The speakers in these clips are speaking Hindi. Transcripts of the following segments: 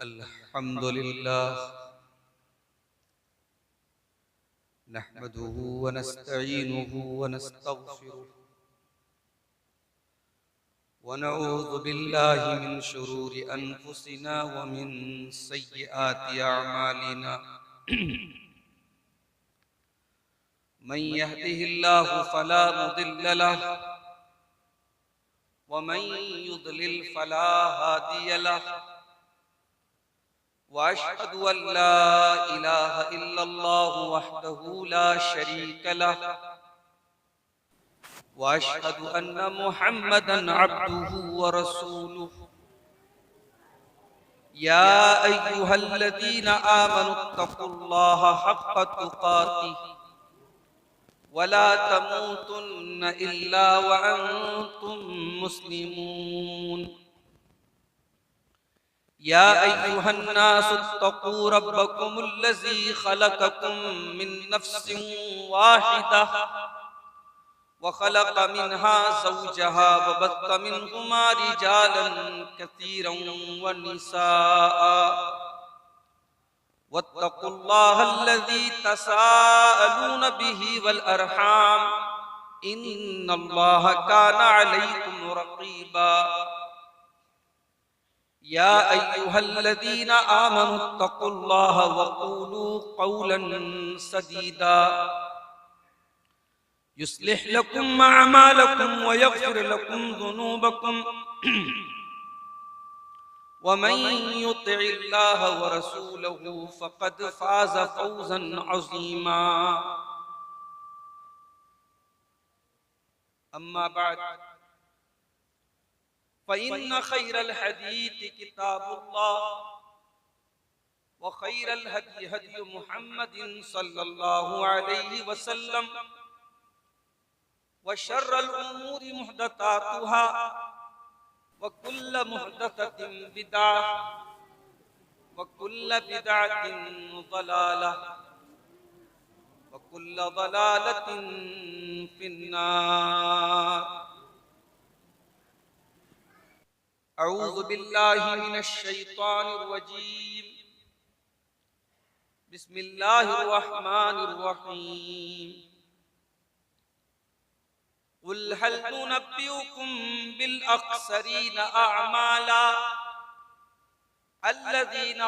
अल्हम्दुलिल्लाह नहमदुहु व नस्तईनुहु व नस्तगफिरुहु व नऊज़ु बिल्लाहि मिन शुरूरि अनफुसिना व मिन सय्यिआति अअमालिना मन यहदिहिल्लाहु फला मुदिल्ल लहु व मन युद्लिल फला हादिय लहु व अशहदु अन ला इलाहा इल्लल्लाहु वहदहु ला शरीक लहु व अशहदु अन्न मुहम्मदन अब्दुहु व रसूलुहु या अय्युहल्लज़ीना आमनुत्तक़ुल्लाहा हक़्क़ तुक़ातिहि वला तमूतुन्न इल्ला व अंतुम मुस्लिमून या अय्युहन्नासुत्तक़ू रब्बकुमुल्लज़ी खलक़कुम मिन नफ्सिन वाहिदह व खलक़ मिन्हा ज़ौजहा व बस्स मिन्हुमा रिजालन कसीरन व निसाअ वत्तक़ुल्लाहल्लज़ी तसाअलून बिही वल अरहाम इन्नल्लाहा काना अलैकुम रक़ीबा या अय्युहल्लज़ीना आमनुत्तक़ुल्लाहा व क़ूलू क़ौलन सदीदा युस्लिह लकुम अअमालकुम व यग़फिर लकुम ज़ुनूबकुम व मन युतिइल्लाह व रसूलहु फ़क़द फ़ाज़ फ़ौज़न अज़ीमा अम्मा बअद फ़इन्न खैरल हदीस किताबुल्लाह व खैरल हदी हदी मुहम्मदिन सल्लल्लाहु अलैहि वसल्लम व शर्रल उमूरि मुहदसातुहा व कुल्ल मुहदसतिन बिदअह व कुल्ल बिदअतिन ज़लालह व कुल्ल ज़लालतिन फिन्नार अऊज़ु बिल्लाहि मिनश शैतानिर रजीम बिस्मिल्लाहिर रहमानिर रहीम कुल हल नुनब्बिउकुम बिल अख्सरीन अअमाला अल्लज़ीना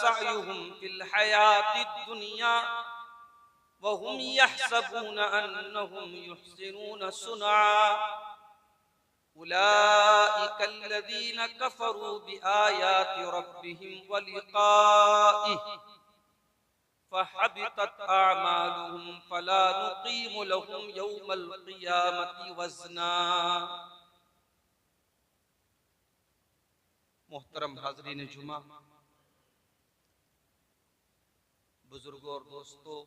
सअयुहुम फिल हयातिद दुनिया व हुम यहसबून अन्नहुम युहसिनून सुनआ उलाइका अल्लज़ीना कफ़रू बिआयाति रब्बिहिम व लिक़ाइहि फ़हबितत अअमालुहुम फ़ला नुक़ीमु लहुम यौमल क़ियामति वज़ना। मोहतरम हाज़रीन जुमा, बुजुर्गों और दोस्तों,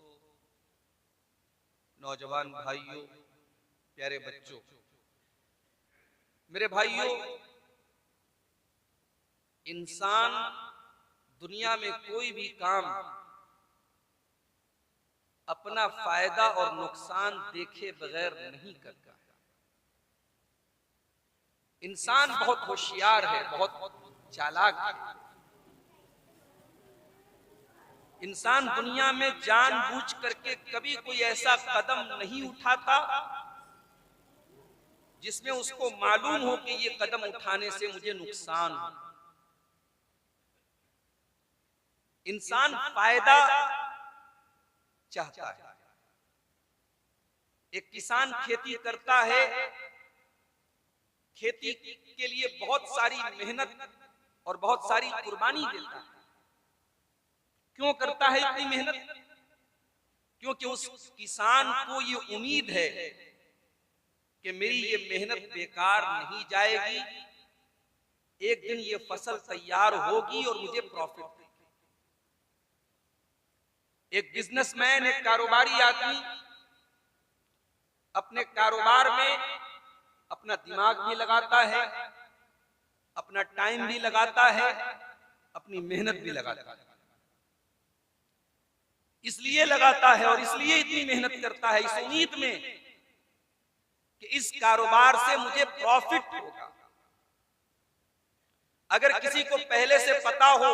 नौजवान भाइयों, प्यारे बच्चों, मेरे भाइयों, इंसान दुनिया में कोई भी काम अपना फायदा और नुकसान देखे बगैर नहीं करता। इंसान बहुत होशियार है, बहुत चालाक है। इंसान दुनिया में जानबूझ करके कभी कोई ऐसा कदम नहीं उठाता जिसमें उसको मालूम हो कि ये कदम उठाने से मुझे नुकसान हो। इंसान फायदा चाहता है। एक किसान खेती करता है, खेती के लिए बहुत सारी मेहनत और बहुत सारी कुर्बानी देता है। क्यों करता है इतनी मेहनत? क्योंकि उस किसान को ये उम्मीद है कि मेरी ये मेहनत बेकार नहीं जाएगी, एक दिन ये फसल तैयार होगी और मुझे प्रॉफिट देगी। एक बिजनेसमैन, एक कारोबारी आदमी अपने कारोबार में अपना दिमाग भी लगाता है, अपना टाइम भी लगाता है, अपनी मेहनत भी लगाता है। इसलिए लगाता है और इसलिए इतनी मेहनत करता है, इस उम्मीद में कि इस कारोबार से मुझे प्रॉफिट होगा। अगर किसी को पहले से पता हो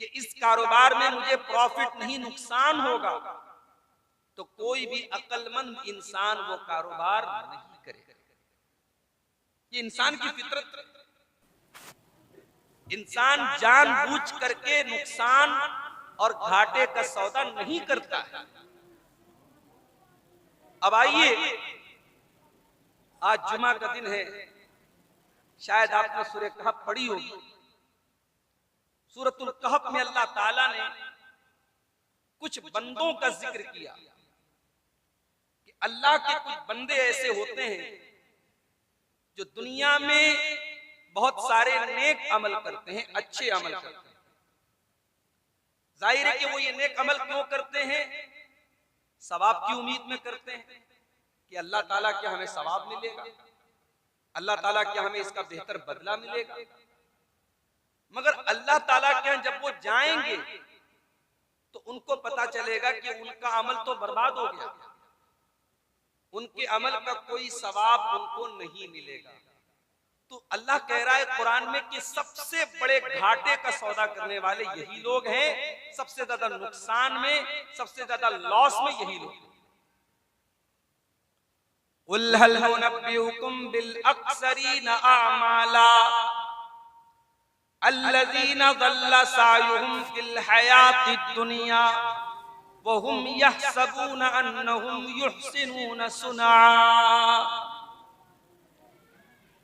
कि इस कारोबार में मुझे प्रॉफिट नहीं नुकसान होगा, तो कोई भी अक्लमंद इंसान वो कारोबार नहीं करेगा। ये इंसान की फितरत है। इंसान जानबूझ करके नुकसान और घाटे का सौदा नहीं करता है। अब आइए, आज जुमा का दिन है, शायद आपने सूरह कहफ पढ़ी होगी। सूरतुल कहफ में अल्लाह ताला ने कुछ बंदों का जिक्र किया कि अल्लाह के कुछ बंदे ऐसे होते हैं जो दुनिया में बहुत सारे नेक अमल करते हैं, अच्छे अमल करते हैं। जाहिर है कि वो ये नेक अमल क्यों करते हैं? सवाब की उम्मीद में करते हैं कि अल्लाह ताला क्या हमें सवाब मिलेगा, अल्लाह ताला क्या हमें इसका बेहतर बदला मिलेगा। मगर अल्लाह ताला के यहाँ जब वो जाएंगे तो उनको पता चलेगा कि उनका अमल तो बर्बाद हो गया, उनके अमल का कोई सवाब उनको नहीं मिलेगा। तो अल्लाह कह रहा है कुरान में कि सबसे बड़े घाटे का सौदा करने वाले यही लोग हैं, सबसे ज्यादा नुकसान में, सबसे ज्यादा लॉस में यही लोग हैं। कुल हल नुनब्बिउकुम बिल अक्सरीना अमाला अल्लज़ीना ज़ल्ला सायुहुम फिल हयातिद दुनिया व हुम यहसबूना अन्नहुम युहसिनूना सुना।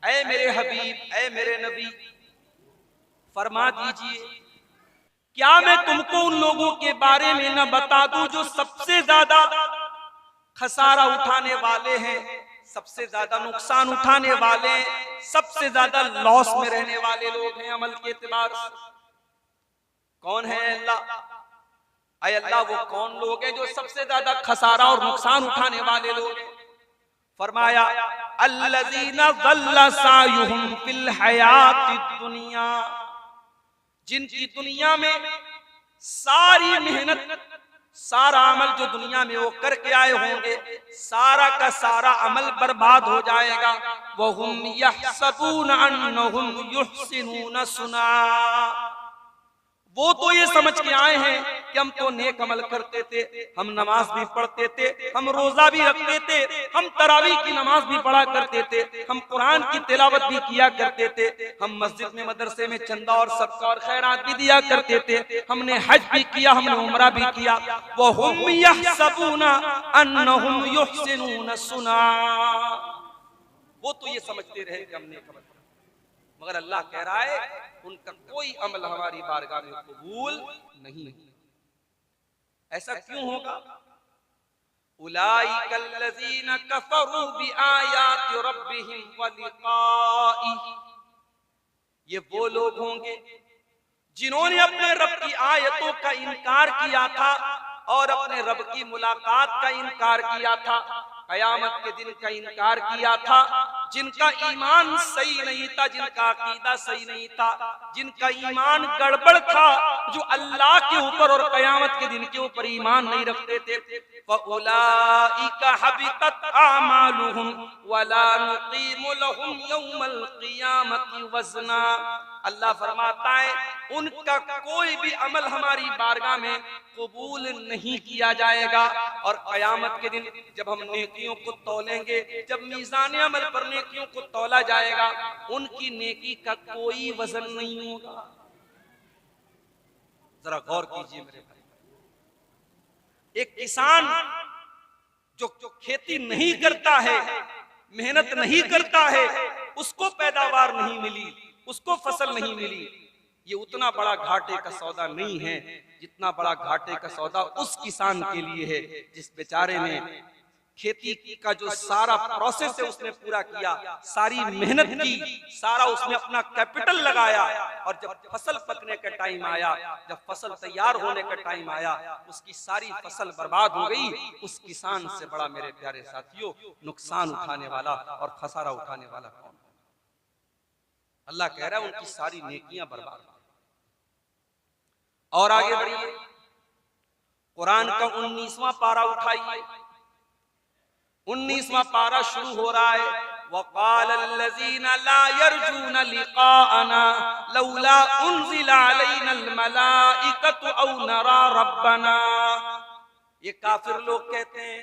ऐ मेरे हबीब, ऐ मेरे नबी, फरमा दीजिए, क्या मैं तुमको उन लोगों के बारे में न बता दूं जो सबसे ज्यादा खसारा उठाने वाले हैं, सबसे ज्यादा नुकसान उठाने वाले, सबसे ज्यादा लॉस में रहने वाले लोग हैं अमल के एतबार से। कौन है अल्लाह? ऐ अल्लाह, वो कौन लोग हैं जो सबसे ज्यादा खसारा और नुकसान उठाने वाले लोग हैं? फरमाया अल्लज़ीना ज़ल्ला सायुहुम फिल हयातिद दुनिया, जिनकी दुनिया में सारी मेहनत, सारा अमल जो दुनिया में वो करके आए होंगे, सारा का सारा अमल बर्बाद हो जाएगा। वहुम यहसबूना अन्नहुम युहसिनूना सुना, वो तो ये समझ के आए हैं कि हम तो नेक अमल करते थे, हम नमाज भी पढ़ते थे, हम रोजा भी रखते थे, हम तरावीह की नमाज भी पढ़ा करते थे, हम कुरान की तिलावत भी किया करते थे, हम मस्जिद में मदरसे में चंदा और सदका और खैरात भी दिया करते थे, हमने हज भी किया, हमने उम्रा भी किया। वहुम यहसबूना अन्नहुम युहसिनूना सुना, वो तो ये समझते रहे कि हम नेक अमल, मगर अल्लाह कह रहा है उनका कोई अमल हमारी बारगाह में कबूल नहीं। ऐसा क्यों होगा? उलाइकल्लज़ीना कफरू बिआयाति रब्बिहिम व लिक़ाइहि, ये वो लोग होंगे जिन्होंने अपने रब की आयतों का इनकार किया था और अपने रब की मुलाकात का इनकार किया था, कयामत के दिन का इनकार किया था, जिनका ईमान सही नहीं था, जिनका अकीदा सही नहीं था, जिनका ईमान गड़बड़ था, जो अल्लाह के ऊपर और कयामत के दिन के ऊपर ईमान नहीं रखते थे। फउलाइका हबितत आमालुहुम वला नुकीमु लहुम यौमल क़ियामति वज़ना, अल्लाह फरमाता है उनका कोई भी अमल हमारी बारगाह में कबूल नहीं किया जाएगा। और कयामत के दिन जब हम नेकियों को तौलेंगे, जब मीज़ान अमल पर नेकियों को तौला जाएगा, उनकी नेकी का कोई वजन नहीं होगा। जरा गौर कीजिए मेरे भाई, एक किसान जो खेती नहीं करता है, मेहनत नहीं करता है, उसको पैदावार नहीं मिली, उसको फसल नहीं मिली, ये उतना बड़ा घाटे का सौदा नहीं है जितना बड़ा घाटे का सौदा उस किसान के लिए है जिस बेचारे ने खेती का जो सारा प्रोसेस है उसने पूरा किया, सारी मेहनत की, सारा उसने अपना कैपिटल लगाया, और जब फसल पकने का टाइम आया, जब फसल तैयार होने का टाइम आया, उसकी सारी फसल बर्बाद हो गई। उस किसान से बड़ा मेरे प्यारे साथियों नुकसान उठाने वाला और खसारा उठाने वाला कौन? अल्लाह कह रहा है उनकी सारी नेकियां बर्बाद। और आगे बढ़िए, कुरान का 19वां पारा उठाइए, 19वां पारा शुरू हो रहा है वक़ालल्लज़ीना ला यरजूना लिक़ाअना लौला उन्ज़िला अलैनल मलाइकतु औ नरा रब्बना। ये काफिर लोग कहते हैं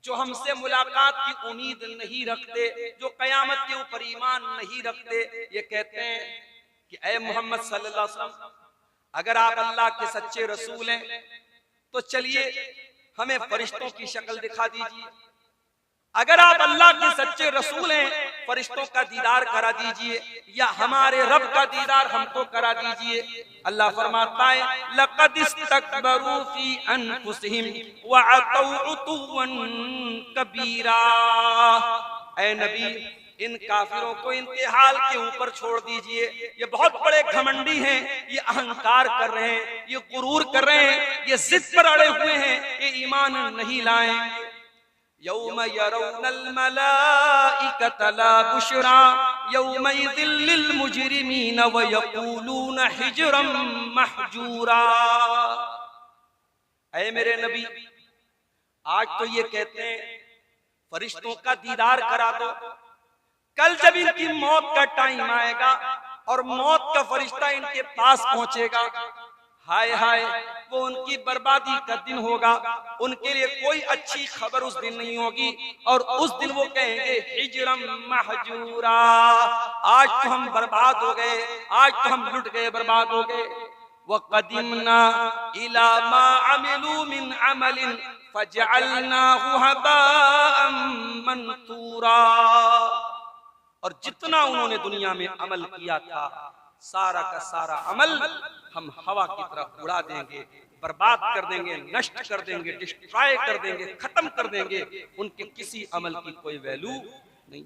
जो हमसे मुलाकात की उम्मीद नहीं रखते, जो कयामत के ऊपर ईमान नहीं रखते, ये कहते हैं कि ऐ मोहम्मद सल्लल्लाहु अलैहि वसल्लम, अगर आप अल्लाह के सच्चे रसूल हैं तो चलिए हमें फरिश्तों की शक्ल दिखा दीजिए। अगर आप अल्लाह के सच्चे रसूल हैं, फरिश्तों का दीदार करा दीजिए या हमारे रब का दीदार हमको करा दीजिए। अल्लाह फरमाता है लक़द इस्तकबरू फी अनफुसिहिम व अतौ उतुवन कबीरा। ऐ नबी, इन काफिरों को इनके हाल के ऊपर छोड़ दीजिए। ये बहुत बड़े घमंडी हैं, ये अहंकार कर रहे हैं, ये गुरूर कर रहे हैं, ये जिद पर अड़े हुए हैं, ये ईमान नहीं लाएंगे। यौम यरौनल मलाइकत ला बुशरा यौमइज़िल लिल मुजरिमीन व यक़ूलून हिज्रम महजूरा। ऐ मेरे नबी, आज तो ये कहते हैं फरिश्तों का दीदार करा दो, कल जब इनकी मौत का टाइम आएगा और मौत का फरिश्ता इनके पास पहुंचेगा, हाय हाय, वो उनकी बर्बादी का दिन होगा। उनके लिए कोई अच्छी खबर उस दिन नहीं होगी और उस दिन वो कहेंगे हिज्रम महजूरा, आज तो हम बर्बाद हो गए, आज तो हम लुट गए, बर्बाद हो गए। वक़दिमना इला मा अमिलू मिन अमलिन फजअलनाहु हबाअम मंसूरा। और जितना उन्होंने दुनिया में अमल किया था, सारा का सारा अमल हम हवा की तरह उड़ा देंगे, बर्बाद कर देंगे, नष्ट कर देंगे, डिस्ट्रॉय कर देंगे, खत्म कर देंगे। उनके किसी अमल की कोई वैल्यू नहीं।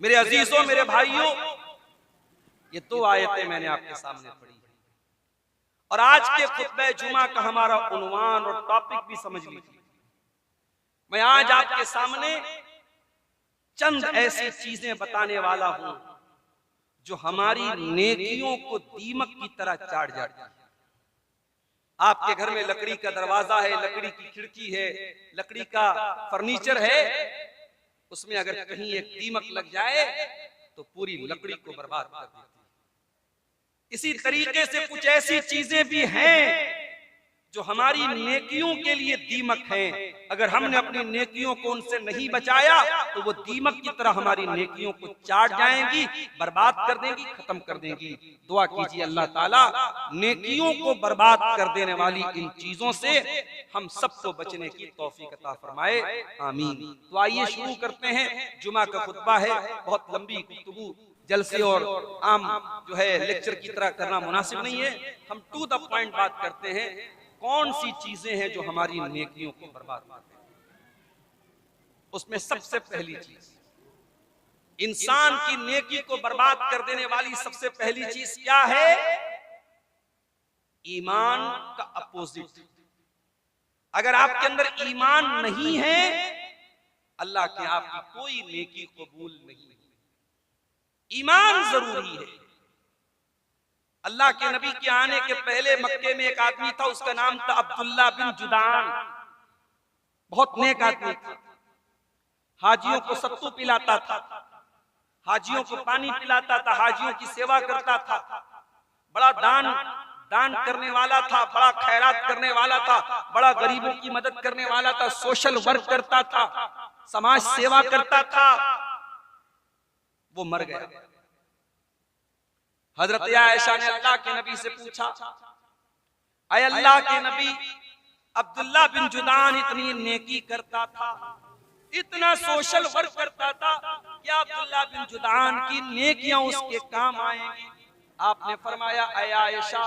मेरे अजीजों, मेरे भाइयों, ये दो आयतें मैंने आपके सामने पढ़ी और आज के खुतबे जुमा का हमारा उन्वान और टॉपिक भी समझ लीजिए। मैं आज आपके सामने चंद ऐसी चीजें बताने वाला हूं जो हमारी नेकियों को दीमक की तरह चाट जाती है। आपके घर में लकड़ी का दरवाजा है, लकड़ी की खिड़की है, लकड़ी का फर्नीचर है, उसमें अगर कहीं एक दीमक लग जाए तो पूरी लकड़ी को बर्बाद कर देती है। इसी तरीके से कुछ ऐसी चीजें भी हैं जो हमारी नेकियों के लिए दीमक हैं। अगर हमने अपनी नेकियों को उनसे नहीं बचाया तो वो दीमक की तरह हमारी नेकियों को चाट जाएंगी, बर्बाद कर देंगी, खत्म कर देंगी। दुआ कीजिए अल्लाह ताला नेकियों को बर्बाद कर देने वाली इन चीजों से हम सबको बचने की तौफीक अता फरमाए, आमीन। तो आइए शुरू करते हैं। जुमा का खुतबा है, बहुत लंबी गुफ्तगू जलसे और आम जो है लेक्चर की तरह करना मुनासिब नहीं है। हम टू द पॉइंट बात करते हैं, कौन सी चीजें हैं जो हमारी नेकियों को बर्बाद करते हैं। उसमें सबसे पहली चीज, इंसान की नेकी को बर्बाद कर देने वाली सबसे पहली चीज क्या है? ईमान का अपोजिट। अगर आपके अंदर ईमान नहीं है, अल्लाह के आपकी कोई नेकी कबूल नहीं। ईमान जरूरी है। अल्लाह के नबी के आने के पहले मक्के में एक आदमी था, उसका नाम था अब्दुल्ला बिन जुदान। बहुत नेक आदमी था, हाजियों को सत्तू पिलाता था, हाजियों को पानी पिलाता था, हाजियों की सेवा करता था, बड़ा दान करने वाला था, बड़ा खैरात करने वाला था, बड़ा गरीबों की मदद करने वाला था, सोशल वर्क करता था, समाज सेवा करता था। वो मर गया। हजरत आयशा ने अल्लाह के नबी से पूछा, अय अल्लाह के नबी, अब्दुल्ला बिन जुदान इतनी नेकी करता था, इतना सोशल वर्क करता था, क्या अब्दुल्ला बिन जुदान की नेकियां उसके काम आएंगी? आपने फरमाया, अय आयशा,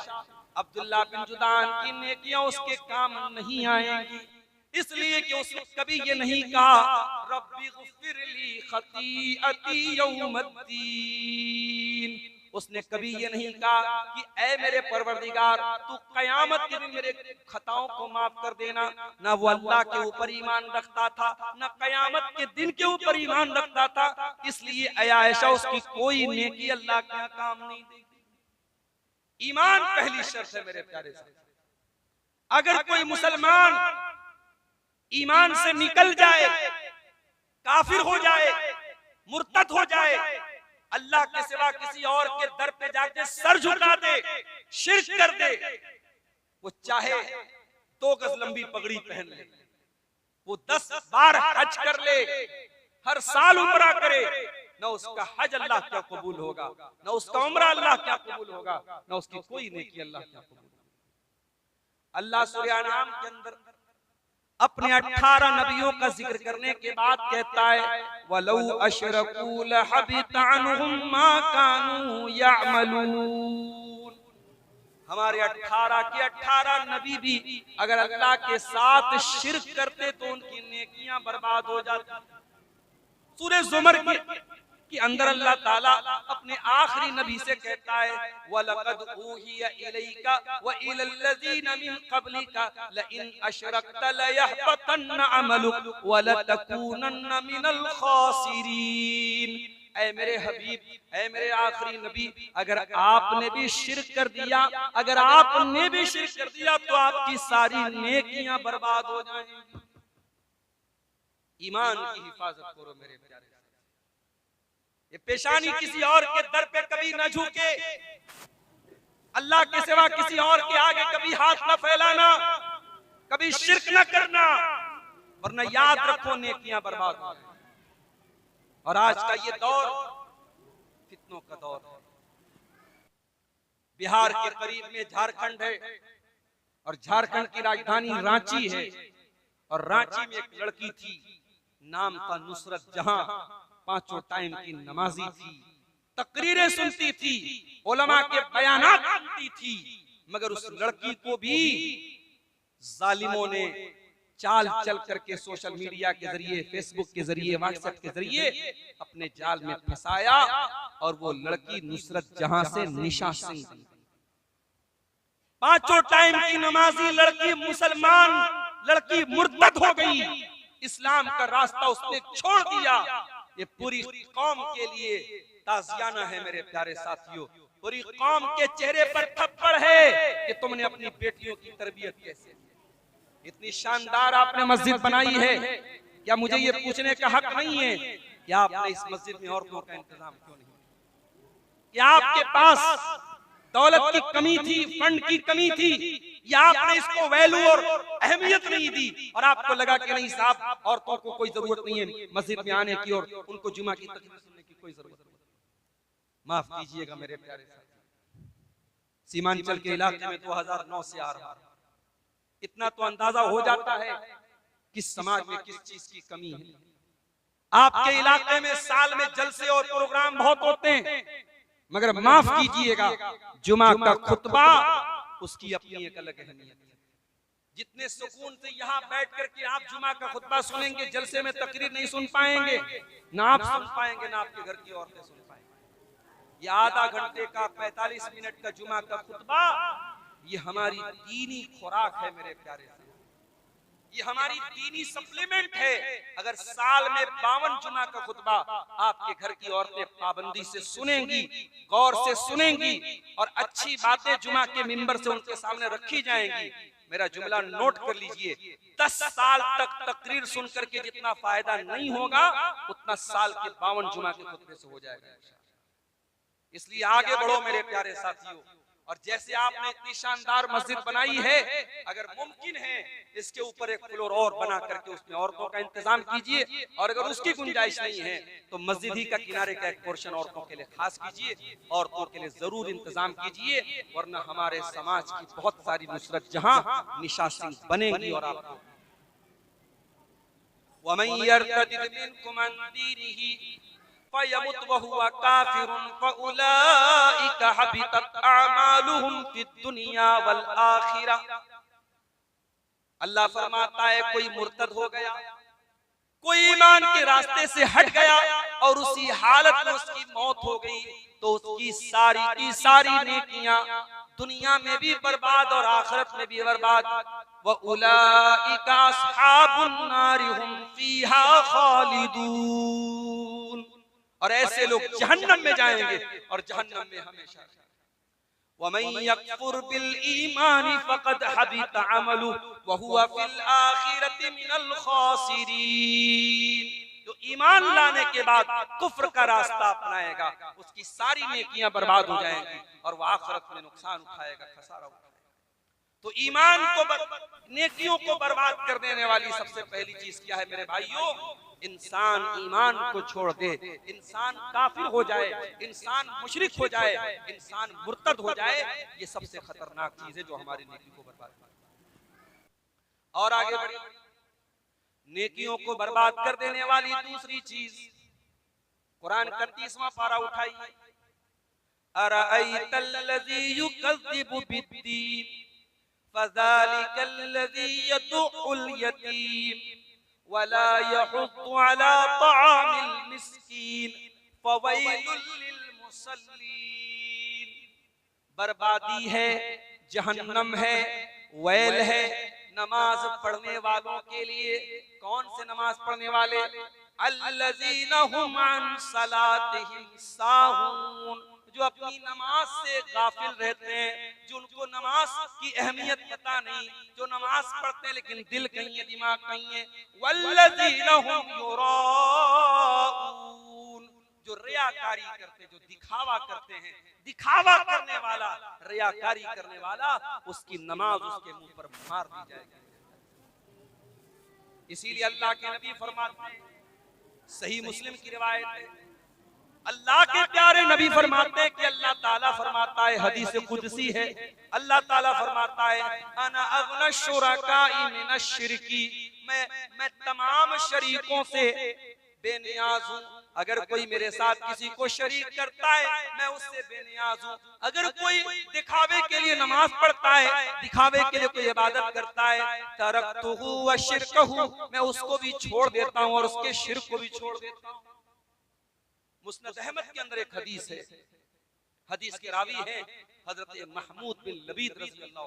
अब्दुल्ला बिन जुदान की नेकियां उसके काम नहीं आएंगी, इसलिए कि उसने कभी ये नहीं कहा रब्बी ग़ुफ़िरली ख़तीअती यौमद्दीन। उसने कभी ये नहीं कहा कि ऐ मेरे परवरदिगार, तू कयामत के दिन मेरे खताओं को माफ कर देना। ना वो अल्लाह के ऊपर ईमान रखता था, ना कयामत के दिन के ऊपर ईमान रखता था। इसलिए ऐ आयशा, उसकी कोई नेकी अल्लाह के यहाँ काम नहीं देगी। ईमान पहली शर्त है मेरे प्यारे से। अगर कोई मुसलमान ईमान से निकल जाए, काफिर हो जाए, मुर्तद हो जाए, अल्लाह के सिवा किसी और के दर पे जाके सर झुका दे, शिर्क कर दे, वो चाहे 2 गज लंबी पगड़ी पहन ले, वो 10 बार हज कर ले, हर साल उम्रा करे, न उसका हज अल्लाह क्या कबूल होगा, न उसका उम्रा अल्लाह क्या कबूल होगा, न उसकी कोई नेकी अल्लाह क्या कबूल होगा। अल्लाह सूरह नाम के अंदर अपने 18 नबियों का जिक्र करने के बाद कहता है वलौ अशरकू लहबित अन्हुम मा कानू यअमलून। हमारे 18 के 18 नबी भी अगर अल्लाह के साथ शिर्क करते तो उनकी नेकियां बर्बाद हो जाती। सूरह ज़ुमर के अंदर अल्लाह ताला अपने आखिरी नबी से कहता है वलक़द ऊहिया इलैका व इलल लज़ीना मिन क़ब्लिका लइन अशरकता लयहबतन्न अमलुक व लतकूनन्न मिनल खासिरीन। ऐ मेरे हबीब, ऐ मेरे आखिरी नबी, अगर आपने भी शिर्क कर दिया, अगर आपने भी शिर्क कर दिया तो आपकी सारी नेकियां बर्बाद हो जाएंगी। ईमान की हिफाजत करो मेरे प्यारे, ये पेशानी किसी और के दर पे कभी न झुके, अल्लाह के सिवा किसी और के आगे कभी हाथ न फैलाना, कभी शिर्क न करना, वरना याद रखो नेकियां बर्बाद हो जाएंगी। और आज का ये दौर फितनों का दौर है। बिहार के करीब में झारखंड है और झारखंड की राजधानी रांची है, और रांची में एक लड़की थी, नाम था नुसरत जहां, 5 टाइम की नमाजी थी, तकरीरें सुनती थी, उलमा के बयानात सुनती थी, मगर उस लड़की को भी जालिमों ने चाल चल करके सोशल मीडिया के जरिए, फेसबुक के जरिए, व्हाट्सएप के जरिए अपने जाल में फंसाया, और वो लड़की नुसरत जहां से निशा सिंह, 5 टाइम की नमाजी लड़की, मुसलमान लड़की मुर्तद हो गई, इस्लाम का रास्ता उसने छोड़ दिया। ये पूरी कौम के लिए ताज़ियाना है मेरे प्यारे साथियों, पूरी कौम के चेहरे पर थप्पड़ है कि तुमने अपनी बेटियों की तरबियत कैसे, इतनी शानदार आपने मस्जिद बनाई है, क्या मुझे ये पूछने का हक नहीं है कि आपने इस मस्जिद में औरतों का इंतजाम क्यों नहीं? क्या आपके पास दौलत की कमी थी, फंड की कमी थी, या आपने इसको वैल्यू और अहमियत नहीं दी, और आपको लगा कि नहीं साहब औरतों को कोई जरूरत नहीं है मस्जिद में आने की और उनको जुमा की तकरीर सुनने की कोई जरूरत नहीं? माफ कीजिएगा मेरे प्यारे साथी, सीमांचल के इलाके में 2009 से आ रहा, इतना तो अंदाजा हो जाता है कि समाज में किस चीज की कमी है। आपके इलाके में साल में जलसे और प्रोग्राम बहुत होते हैं, मगर माफ कीजिएगा जुमा का खुतबा उसकी अपनी एक अलग अहमियत है। जितने सुकून से यहाँ बैठ करके आप जुमा का खुतबा सुनेंगे, जलसे में तकरीर नहीं सुन पाएंगे, ना आप सुन पाएंगे ना आपके घर की औरतें सुन पाएंगे। ये आधा घंटे का 45 मिनट का जुमा का खुतबा, ये हमारी दीनी खुराक है मेरे प्यारे से, ये हमारी दीनी सप्लीमेंट है। अगर साल में 52 जुमा का खुतबा आपके घर की औरतें पाबंदी से सुनेंगी, गौर से सुनेंगी, और अच्छी बातें जुमा के मिंबर से उनके सामने रखी जाएंगी, मेरा जुमला नोट कर लीजिए, 10 साल तक तकरीर सुन करके जितना फायदा नहीं होगा उतना साल के 52 जुमा के खुतबे से हो जाएगा। इसलिए आगे बढ़ो मेरे प्यारे साथियों, और जैसे आपने इतनी शानदार मस्जिद बनाई है, अगर मुमकिन है इसके ऊपर एक फ्लोर और बना करके उसमें औरतों का इंतजाम कीजिए, और अगर उसकी गुंजाइश नहीं है तो मस्जिद ही का किनारे का एक पोर्शन औरतों के लिए खास कीजिए, औरतों के लिए जरूर इंतजाम कीजिए, वरना हमारे समाज की बहुत सारी नुसरत जहां निशा सिंह बनेंगी। और आपको वमन यर्तदिद मिनकुम अन दीनिही फयमुत वहुवा काफिरुन फउलाइका हबितत अमालुहुम फिद दुनिया वल आखिरा। अल्लाह फरमाता है कोई मुर्तद हो गया, कोई ईमान के रास्ते से हट गया और उसी हालत में उसकी मौत हो गई, तो उसकी सारी की सारी नेकियां दुनिया में भी बर्बाद और आखिरत में भी बर्बाद। वउलाइका अस्हाबुन नारि हुम फीहा खालिदून, और ऐसे लोग जहन्नम में जाएंगे और जहन्नम में हमेशा। वमन यकफुर बिल ईमानी फक़द हबित अमलुहु व हुवा फिल आखिरति मिनल खासिरीन। जो ईमान लाने के बाद कुफ्र का रास्ता अपनाएगा उसकी सारी नेकियां बर्बाद हो जाएंगी और वह आखिरत में नुकसान उठाएगा, खसारा उठाएगा। तो ईमान को नेकियों को बर्बाद कर देने वाली सबसे पहली चीज क्या है मेरे भाइयों? इंसान ईमान को छोड़ दे, इंसान काफिर हो जाए, इंसान मुशरिक हो जाए, इंसान मुर्तद हो जाए, ये सबसे खतरनाक चीज है जो हमारी नेकी को बर्बाद कर। और आगे बढ़िए, नेकियों को बर्बाद कर देने वाली दूसरी चीज, कुरान का 30वां पारा उठाइए, अरअयतल्लज़ी युकज़्ज़िबु बिद्दीन फ़ज़ालिकल्लज़ी यदुउल यतीम वला यहुद्दु अला तआमिल मिस्कीन फ़वैलुल लिल मुसल्लीन। बर्बादी है, जहन्नम है, वैल है नमाज पढ़ने वालों के लिए। कौन से नमाज पढ़ने वाले? अल्लज़ीना हुम अन सलातिहिम साहून, जो अपनी नमाज से गाफिल रहते हैं, जो उनको नमाज की अहमियत पता नहीं, जो नमाज पढ़ते हैं लेकिन दिल कहीं है, दिमाग कहीं है। वल्लज़ीना हुम युराऊन, जो रियाकारी करते, जो दिखावा करते हैं। दिखावा करने वाला, रियाकारी करने वाला, उसकी नमाज उसके मुंह पर मार दी जाएगी। इसीलिए अल्लाह के नबी फरमाते हैं, सही मुस्लिम की रिवायत है, अल्लाह के प्यारे नबी फरमाते हैं कि अल्लाह ताला फरमाता है, हदीस कुदसी है, अल्लाह ताला फरमाता है, अना अगना शुरकाई मिनश शिरकी, मैं तमाम शरीकों से बेनियाज हूँ। अगर कोई मेरे साथ किसी को शरीक करता है, मैं उससे बेनियाज हूँ। अगर कोई दिखावे के लिए नमाज पढ़ता है, दिखावे के लिए कोई इबादत करता है, तरक्तुहु व शिरकहु, मैं उसको भी छोड़ देता हूँ और उसके शिर्क को भी छोड़ देता हूँ। मुस्नद अहमद के अंदर एक हदीस है, हदीस के रावी हैं हजरत महमूद बिन लबीद रज़ी अल्लाह।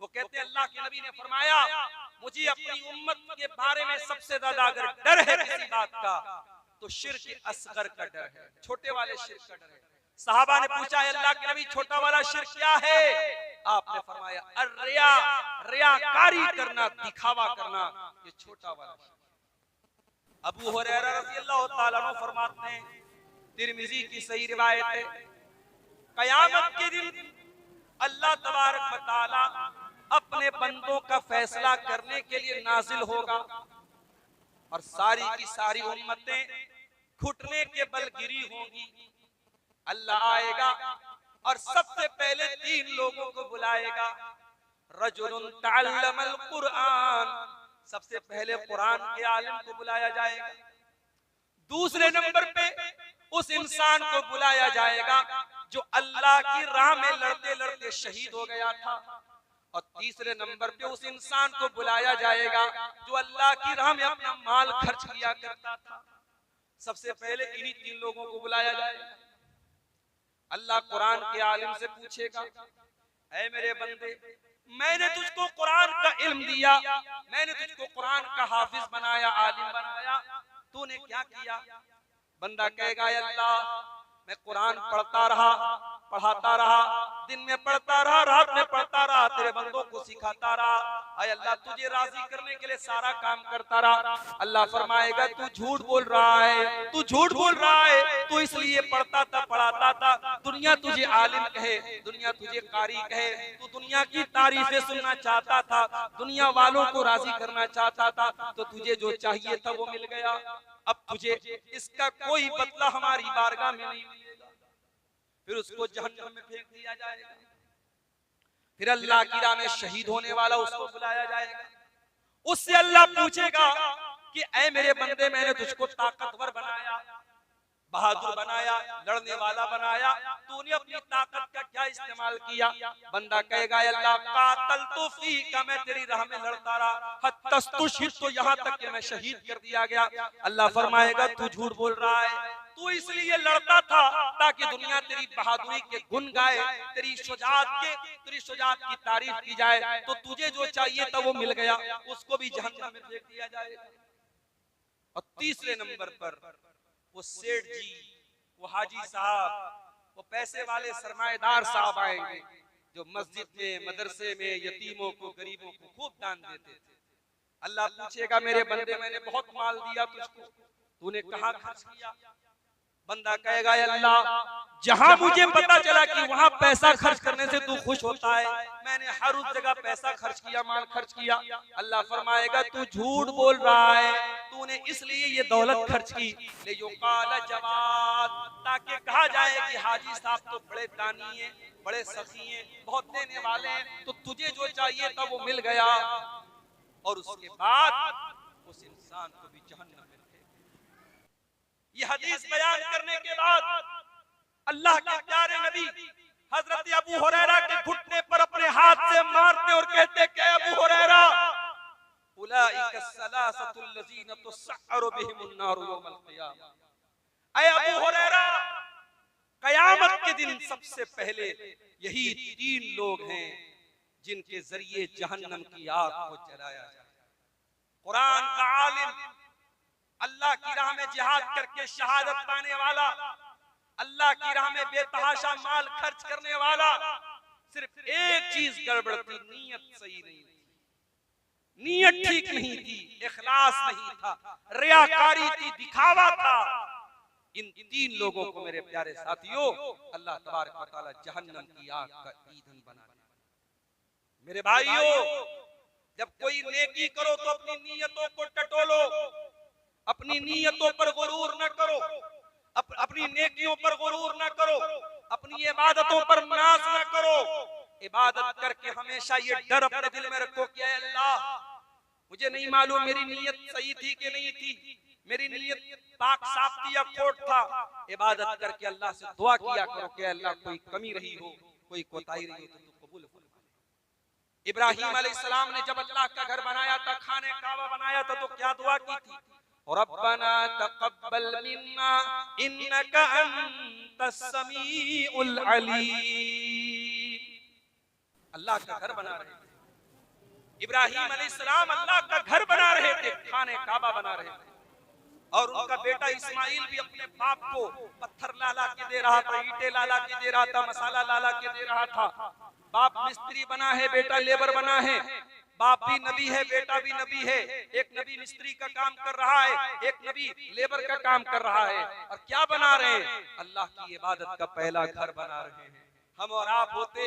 वो कहते हैं अल्लाह के नबी ने फरमाया, मुझे अपनी उम्मत के बारे में सबसे ज्यादा अगर डर है किसी बात का तो शिर्क असगर का डर है, छोटे वाले शिर्क का डर है। सहाबा ने पूछा, अल्लाह के नबी छोटा वाला शिर्क क्या है? आपने फरमाया अर्रिया, रियाकारी करना, दिखावा करना, ये छोटा वाला शिर्क। अबू हुरैरा रज़ी अल्लाह ताला अन्हु फरमाते हैं, तिरमिज़ी की सही रिवायत है, कयामत के दिन अल्लाह तबारक व तआला अपने बंदों का फैसला करने के लिए नाजिल होगा और सारी की सारी उम्मतें घुटने के बल गिरी होंगी। अल्लाह आएगा और सबसे पहले 3 लोगों को बुलाएगा, रजुलुन तअल्लमल कुरआन, सबसे पहले कुरान के आलिम को बुलाया जाएगा। दूसरे नंबर पे उस इंसान को बुलाया जाएगा जो अल्लाह की राह में लड़ते लड़ते शहीद हो गया था। और तीसरे नंबर पे उस इंसान को बुलाया जाएगा जो अल्लाह की राह में अपना माल खर्च किया करता था। सबसे पहले इन्हीं 3 लोगों को बुलाया जाएगा। अल्लाह कुरान के आलिम से पूछेगा, ऐ मेरे बंदे, मैंने तुझको कुरान का इल्म दिया, मैंने तुझको कुरान का हाफिज बनाया, आलिम बनाया, तूने क्या किया? बंदा कहेगा, अल्लाह मैं कुरान पढ़ता रहा, पढ़ाता रहा, दिन में पढ़ता रहा, रात में पढ़ता रहा, तेरे बंदों को सिखाता रहा, अय अल्लाह तुझे राजी करने के लिए सारा काम करता रहा। अल्लाह फरमाएगा, तू झूठ बोल रहा है, तू झूठ बोल रहा है, तू इसलिए पढ़ता था, पढ़ाता था, दुनिया तुझे आलिम कहे, दुनिया तुझे कारी कहे, तू दुनिया की तारीफें सुनना चाहता था, दुनिया वालों को राजी करना चाहता था, तो तुझे जो चाहिए था वो मिल गया। अब तुझे इसका कोई बदला हमारी बारगाह में नहीं मिलेगा। फिर उसको जहन्नम में फेंक दिया जाएगा। फिर अल्लाह की राह में शहीद होने वाला उसको बुलाया जाएगा। उससे अल्लाह पूछेगा कि ऐ मेरे बंदे, मैंने तुझको ताकतवर बनाया, बहादुर बनाया, लड़ने वाला बनाया, तूने अपनी ताकत का क्या इस्तेमाल किया? बंदा कहेगा, अल्लाह कातलतु फीका, मैं तेरी राह में लड़ता रहा, हत्तस्तुशहिद, तो यहाँ तक कि मैं शहीद कर दिया गया। अल्लाह फरमाएगा, तू झूठ बोल रहा है, तू इसलिए लड़ता था ताकि दुनिया तेरी बहादुरी के गुण गाए, तेरी शुजाअत की तारीफ की जाए, तो तुझे जो चाहिए था वो मिल गया, उसको भी जहन्नम में फेंक दिया जाएगा। और तीसरे नंबर पर वो सेठ जी, वो हाजी साहब, वो पैसे वाले सरमाएदार साहब आएंगे जो मस्जिद में, मदरसे में यतीमों को, गरीबों को खूब दान देते थे। अल्लाह पूछेगा, मेरे बंदे, मैंने बहुत माल दिया तुझको, तूने कहां खर्च किया? बंदा कहेगा अल्लाह, जहां मुझे पता चला कि वहां पैसा खर्च करने से तू खुश होता है, मैंने हर उस जगह पैसा खर्च किया, माल खर्च किया। अल्लाह फरमाएगा तू झूठ बोल रहा है, तूने इसलिए ये दौलत खर्च की ले जो काला जवाद, ताकि कहा जाए कि हाजी साहब तो बड़े दानी हैं, बड़े सखी हैं, बहुत देने वाले हैं, तो तुझे जो चाहिए था वो मिल गया। और उसके बाद उस इंसान को भी जहन्नम में ये हदीस बयान करने के बाद अल्लाह के प्यारे नबी हजरत अबू हुरैरा के घुटने पर अपने हाथ से मारते और कहते कि अबू हुरैरा, उलाइका सलासतुल लजीना तुसअरु बिहिमुन नार यौमल क़ियामा, ऐ अबू हुरैरा, कयामत के दिन सबसे पहले यही 3 लोग हैं जिनके जरिए जहन्नम की आग को जलाया जाए। कुरान का आलिम, अल्लाह की राह में जिहाद करके शहादत पाने वाला, अल्लाह की राह में बेतहाशा माल खर्च करने वाला, सिर्फ एक चीज गड़बड़ थी, नीयत सही नहीं थी, नीयत ठीक नहीं थी, इखलास नहीं था, रियाकारी थी, दिखावा था। इन 3 लोगों को मेरे प्यारे साथियों अल्लाह तबारक व तआला जहन्नम की आग का ईंधन बना दिया। मेरे भाइयों, जब कोई नेकी करो तो अपनी नीयतों को टटोलो, अपनी नीयतों पर गुरूर न करो, अपनी नेकियों पर गुरूर न करो, अपनी इबादतों पर नाज न करो। इबादत करके हमेशा ये डर अपने दिल में रखो कि अल्लाह, मुझे नहीं मालूम मेरी नीयत सही थी कि नहीं थी, मेरी नीयत पाक साफ थी या खोट था। इबादत करके अल्लाह से दुआ किया करो कि अल्लाह कोई कमी रही हो, कोई कोताही रही हो तो तू कबूल फरमा। इब्राहिम अलैहिस्सलाम ने जब अल्लाह का घर बनाया था, खाने काबा बनाया था, तो क्या दुआ की थी? रब्बना तक़ब्बल मिन्ना इन्नका अंतस समीउल अलीम। अल्लाह का घर बना रहे थे इब्राहिम अलैहिस्सलाम, अल्लाह का घर बना रहे थे, खाने काबा बना रहे थे, और उनका बेटा इस्माइल भी अपने बाप को पत्थर ला के दे रहा था, ईंटें ला के दे रहा था, मसाला ला के दे रहा था। बाप मिस्त्री बना है, बेटा लेबर बना है, बाप भी नबी है, बेटा भी नबी है। एक नबी मिस्त्री का काम कर रहा है, एक नबी लेबर का काम कर रहा है, और क्या बना रहे हैं? अल्लाह की इबादत का पहला घर बना रहे हैं। हम और आप होते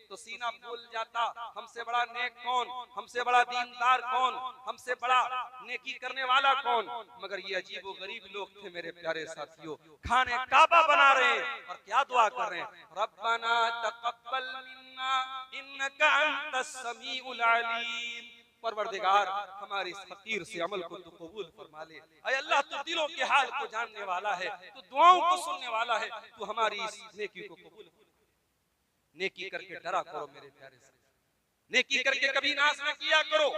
तो सीना फूल जाता, हमसे बड़ा नेक कौन, हमसे बड़ा दीनदार कौन, हमसे बड़ा नेकी करने वाला कौन। मगर ये अजीब गरीब लोग थे मेरे प्यारे साथियों, खाने काबा बना रहे हैं और क्या दुआ कर रहे हैं? रब्बना तक़ब्बल मिन्ना इन्नका अंतस समीउल अलीम। परवरदिगार, हमारे इस फकीर से अमल को तू कबूल फरमा ले। ऐ अल्लाह, तू दिलों के हाल को जानने वाला है, तू दुआओं को सुनने वाला है, तू हमारी इस नेकी को कबूल। नेकी करके डरा करो मेरे प्यारे से, नेकी करके कभी नाश न किया करो।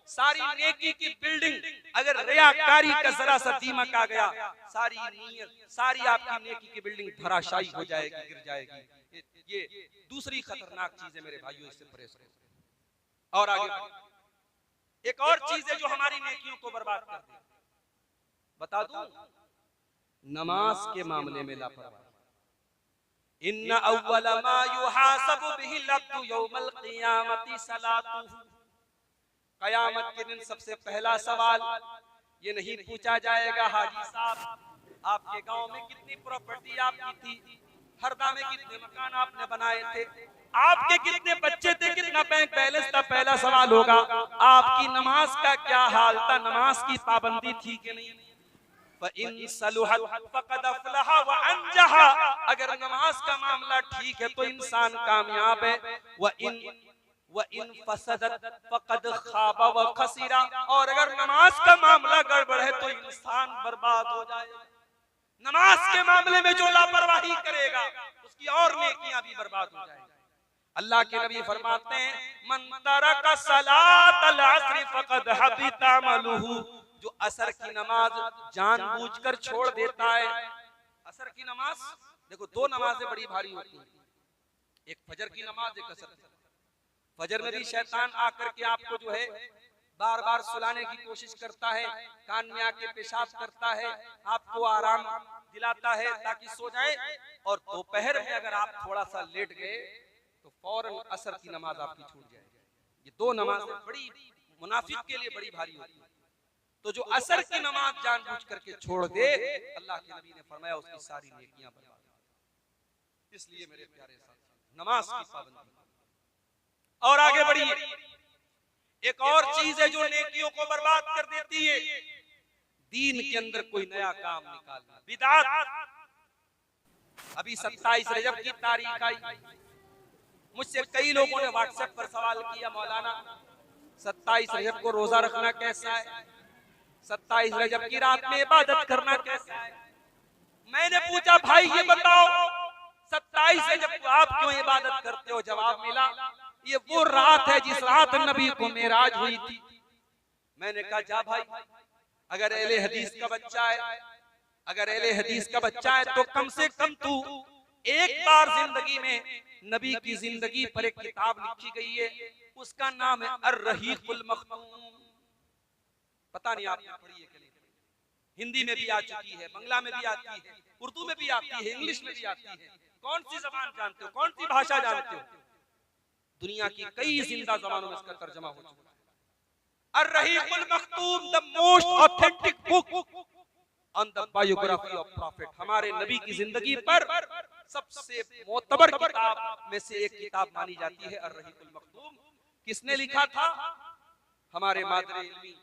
सारी नेकी की बिल्डिंग अगर रियाकारी का जरा सा दीमक आ गया, सारी नीयत, सारी आपकी नेकी की बिल्डिंग धराशायी हो जाएगी, गिर जाएगी। ये दूसरी खतरनाक चीज है मेरे भाइयों, इससे परहेज करो। और आगे एक और चीज है जो हमारी नेकियों को बर्बाद कर देगी। बता दूं, नमाज के मामले में लापरवाही। इन्ना अव्वल मा युहासबु बिहिल अब्दु यौमल क़ियामति सलातुहु। क़यामत के दिन सबसे पहला सवाल ये नहीं पूछा जाएगा, हाजी साहब आपके गांव में कितनी प्रॉपर्टी आपकी थी, हरदा में कितने मकान आपने बनाए थे, आपके कितने बच्चे थे, कितना बैंक बैलेंस था। पहला सवाल होगा आपकी नमाज का क्या हाल था, नमाज की पाबंदी थी कि नहीं। अगर नमाज का मामला ठीक है तो इंसान कामयाब है, और अगर नमाज का मामला गड़बड़ है तो इंसान बर्बाद हो जाएगा। नमाज के मामले में जो लापरवाही करेगा उसकी और नेकियां भी बर्बाद हो जाएगी। अल्लाह के नबी फरमाते हैं, मन तरका सलातल अस्र फक़द हबिता अमलुहु। जो असर की नमाज जानबूझकर छोड़ देता है, असर की नमाज, देखो 2 नमाजें बड़ी भारी होती हैं, एक फजर की नमाज, एक असर। फजर में भी शैतान आकर के आपको जो है बार बार सुलाने की कोशिश करता है, कान में आके पेशाब करता है, आपको आराम दिलाता है ताकि सो जाए, और दोपहर में अगर आप थोड़ा सा लेट गए तो फौरन असर की नमाज आपकी छूट जाएगी। ये 2 नमाजें बड़ी मुनाफिक के लिए बड़ी भारी होती है। तो जो असर की नमाज जानबूझ करके छोड़ दे, अल्लाह के नबी ने फरमाया उसकी सारी नेकियां बर्बाद। इसलिए मेरे प्यारे साथ नमाज की पाबंदी। और आगे बढ़िए, एक और चीज है जो नेकियों को बर्बाद कर देती है, दीन के अंदर कोई नया काम निकालना, बिदअत। अभी 27 रजब की तारीख आई, मुझसे कई लोगों ने व्हाट्सएप पर सवाल किया, मौलाना 27 रजब को रोजा रखना कैसा है, 27 रजब की रात में इबादत करना कैसा है। मैंने पूछा भाई ये बताओ 27 रजब को आप क्यों इबादत करते हो? जवाब मिला ये वो रात है जिस रात नबी को मेराज हुई थी। मैंने कहा जा भाई, अगर अहले हदीस का बच्चा है, अगर अहले हदीस का बच्चा है तो कम से कम तू एक बार जिंदगी में नबी की जिंदगी पर एक किताब लिखी गई है, उसका नाम है अर्रहीकुल मख्तूम। पता नहीं आपने पढ़ी है कि नहीं? हिंदी में भी आ चुकी है, बंगला में भी आती है, उर्दू में भी आती है, इंग्लिश में भी आती है। कौन सी जबान जानते हो, कौन सी भाषा जानते हो? दुनिया की कई जिंदा जबानों में इसका तर्जुमा हो चुका है। अर्रहीकुल मख्तूम, the most authentic book on the biography of prophet, हमारे नबी की जिंदगी पर सबसे मोतबर किताब में से एक किताब मानी जाती है अर्रहीकुल मख्तूम। किसने लिखा था? हमारे मादरे इल्मी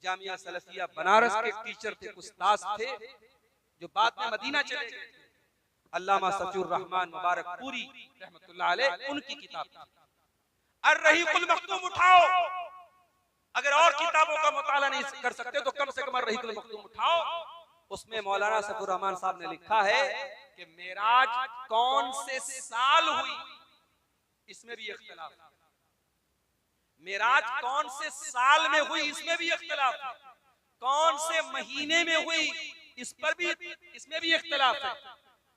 जामिया सलफिया बनारस के टीचर थे, उस्ताद थे, जो बाद में मदीना चले गए, अल्लामा सफीउर रहमान मुबारकपुरी रहमतुल्लाह अलैह, उनकी किताब थी अर्रहीकुल मख्तूम। उठाओ, अगर और किताबों का मुताला नहीं कर सकते तो कम से कम अर्रहीकुल मख्तूम उठाओ। उसमें मौलाना सफीउर रहमान साहब ने लिखा है कि मेराज कौन से साल हुई, इसमें भी इख्तिलाफ है। मेराज कौन से साल में हुई, इसमें भी इख्तिलाफ है। कौन से महीने में हुई, इस पर भी, इसमें भी इख्तिलाफ है।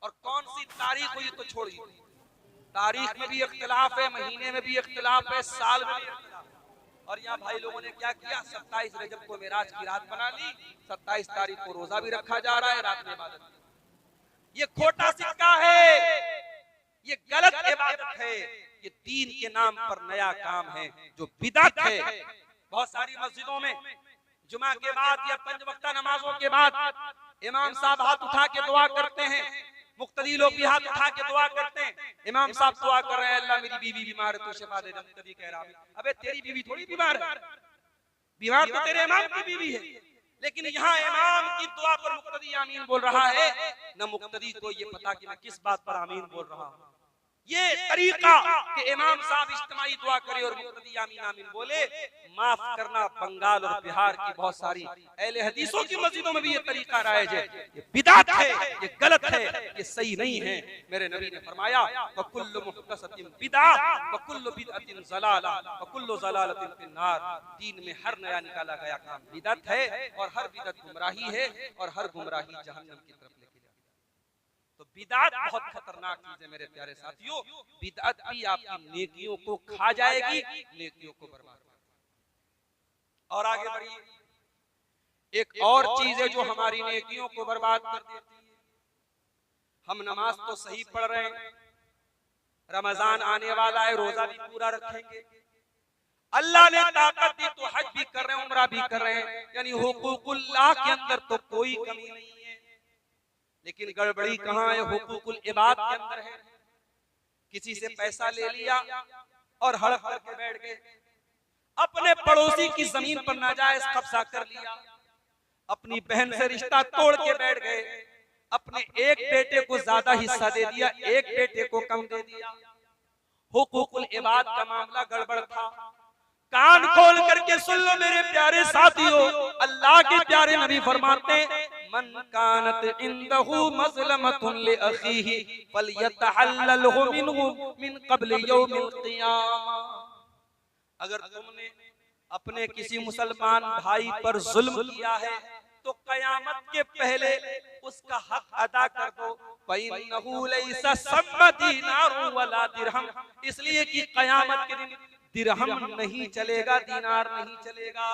और कौन सी तारीख हुई तो छोड़िए, तारीख में भी इख्तिलाफ है, महीने में भी इख्तिलाफ है, साल में भी इख्तिलाफ है। और यहाँ भाई लोगों ने क्या किया, 27 रजब को मेराज की रात बना ली, 27 तारीख को रोजा भी रखा जा रहा है, रात में इबादत। ये खोटा सिक्का है, ये गलत इबादत है, ये दीन के नाम पर नया काम है जो बिदअत है। बहुत सारी मस्जिदों में जुमा के बाद या पंज वक्ता नमाजों के बाद इमाम साहब हाथ उठा के दुआ करते हैं, मुक्तदी लोग भी हाथ उठा के दुआ करते हैं। इमाम साहब दुआ कर रहे हैं, अल्लाह मेरी बीवी बीमार है तू शिफा दे। मुक्तदी कह रहा है अबे तेरी बीवी थोड़ी बीमार है, बीमार तो तेरे इमाम की बीवी है। लेकिन यहाँ इमाम की दुआ पर मुक्तदी आमीन बोल रहा है, न मुक्तदी को ये पता कि मैं किस बात पर आमीन बोल रहा हूँ। ये तरीका कि इमाम साहब इज्तिमाई दुआ करे और मुक्तदी आमीन आमीन बोले, माफ करना बंगाल और बिहार की बहुत सारी अहले हदीसों की मस्जिदों में भी ये तरीका राइज है। ये बिदअत है, ये गलत है, ये सही नहीं है। मेरे नबी ने फरमाया वकुल्लु मुहदसतिन बिदअह वकुल्लु बिदअतिन ज़लाला वकुल्लु ज़लालतिन फिन्नार। दीन में हर नया निकाला गया काम बिदअत है और हर बिदअत गुमराही है और हर गुमराही जहन्नम की तरफ लेके जाती है। तो बिदअत बहुत खतरनाक चीज है मेरे प्यारे साथियों। बिदअत भी आपकी नेकियों को खा जाएगी, नेकियों को बर्बाद। और आगे बढ़िए, एक और चीज है जो हमारी नेकियों को बर्बाद कर देती है। हम नमाज तो सही पढ़ रहे हैं, रमजान आने वाला है, रोजा भी पूरा रखेंगे, अल्लाह ने ताकत दी तो हज भी कर रहे हैं, उम्रा भी कर रहे हैं, यानी हुकूकुल्लाह के अंदर तो कोई कमी नहीं है। लेकिन गड़बड़ी कहाँ है? हुकूकुल इबाद के अंदर है। किसी से पैसा ले लिया और हड़प करके बैठ गए, अपने पड़ोसी की जमीन पर नाजायज कब्जा कर लिया, अपनी बहन से रिश्ता तोड़ के बैठ गए, अपने एक बेटे को ज्यादा हिस्सा दे दिया, एक बेटे को कम दे दिया। हुकूकुल इबाद का मामला गड़बड़ था। कान खोल करके सुन लो मेरे प्यारे साथियों, अल्लाह के प्यारे नबी फरमाते हैं मन कानत इंदहु मज़लमतुन लिअखीही फलयतहल्ललहु मिनहु मिन क़ब्ल यौमिल क़ियामा। अगर तुमने अपने किसी मुसलमान भाई पर जुल्म किया है तो कयामत के पहले उसका हक अदा कर दो। फ़इन्नहु लैसा सम्मा दीनारु वला दिरहम, इसलिए कि कयामत के दिन दिरहम नहीं चलेगा, दीनार नहीं चलेगा।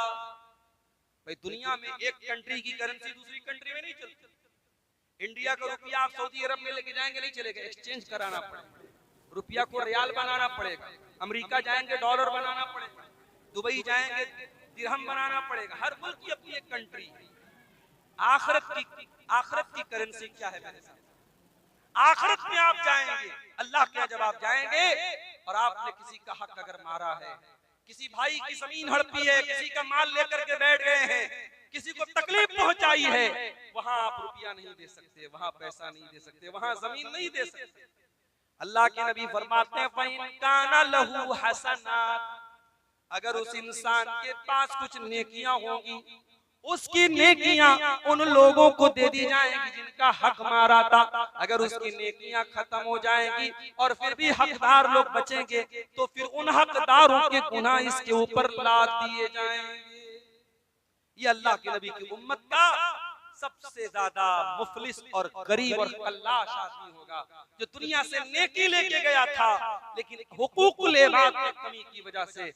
भाई दुनिया में एक कंट्री की करेंसी दूसरी कंट्री में नहीं चलती। इंडिया का रुपया आप सऊदी अरब में लेके जाएंगे नहीं चलेगा, एक्सचेंज कराना पड़ेगा, रुपया को रियाल बनाना पड़ेगा। अमेरिका जाएंगे डॉलर बनाना पड़ेगा, दुबई जाएंगे दिरहम बनाना पड़ेगा। हर मुल्क की अपनी एक कंट्री है। आखिरत की करेंसी क्या है मेरे साथ? आखिरत में आप जाएंगे, अल्लाह के जब आप जाएंगे और आपने किसी का हक अगर मारा है, किसी भाई की जमीन हड़पी है, किसी का माल लेकर के बैठ गए हैं, किसी को तकलीफ पहुंचाई है, वहां आप रुपया नहीं दे सकते, वहां पैसा नहीं दे सकते, वहां जमीन नहीं दे सकते। अल्लाह के नबी फरमाते हैं फ़इन काना लहू हसनात, अगर उस इंसान के पास कुछ नेकियां होंगी, उसकी नेकियां उन लोगों को दे दी जाएंगी जिनका हक मारा था। अगर उसकी नेकियां खत्म हो जाएंगी और फिर भी हकदार लोग बचेंगे, तो फिर उन हकदारों के गुनाह इसके ऊपर लाद दिए जाएंगे। ये अल्लाह के नबी की उम्मत का सबसे ज्यादा मुफलिस और गरीब और कल्लाश आदमी होगा, जो दुनिया से नेकी लेके गया था, लेकिन हुकूकुल इबाद में कमी की वजह से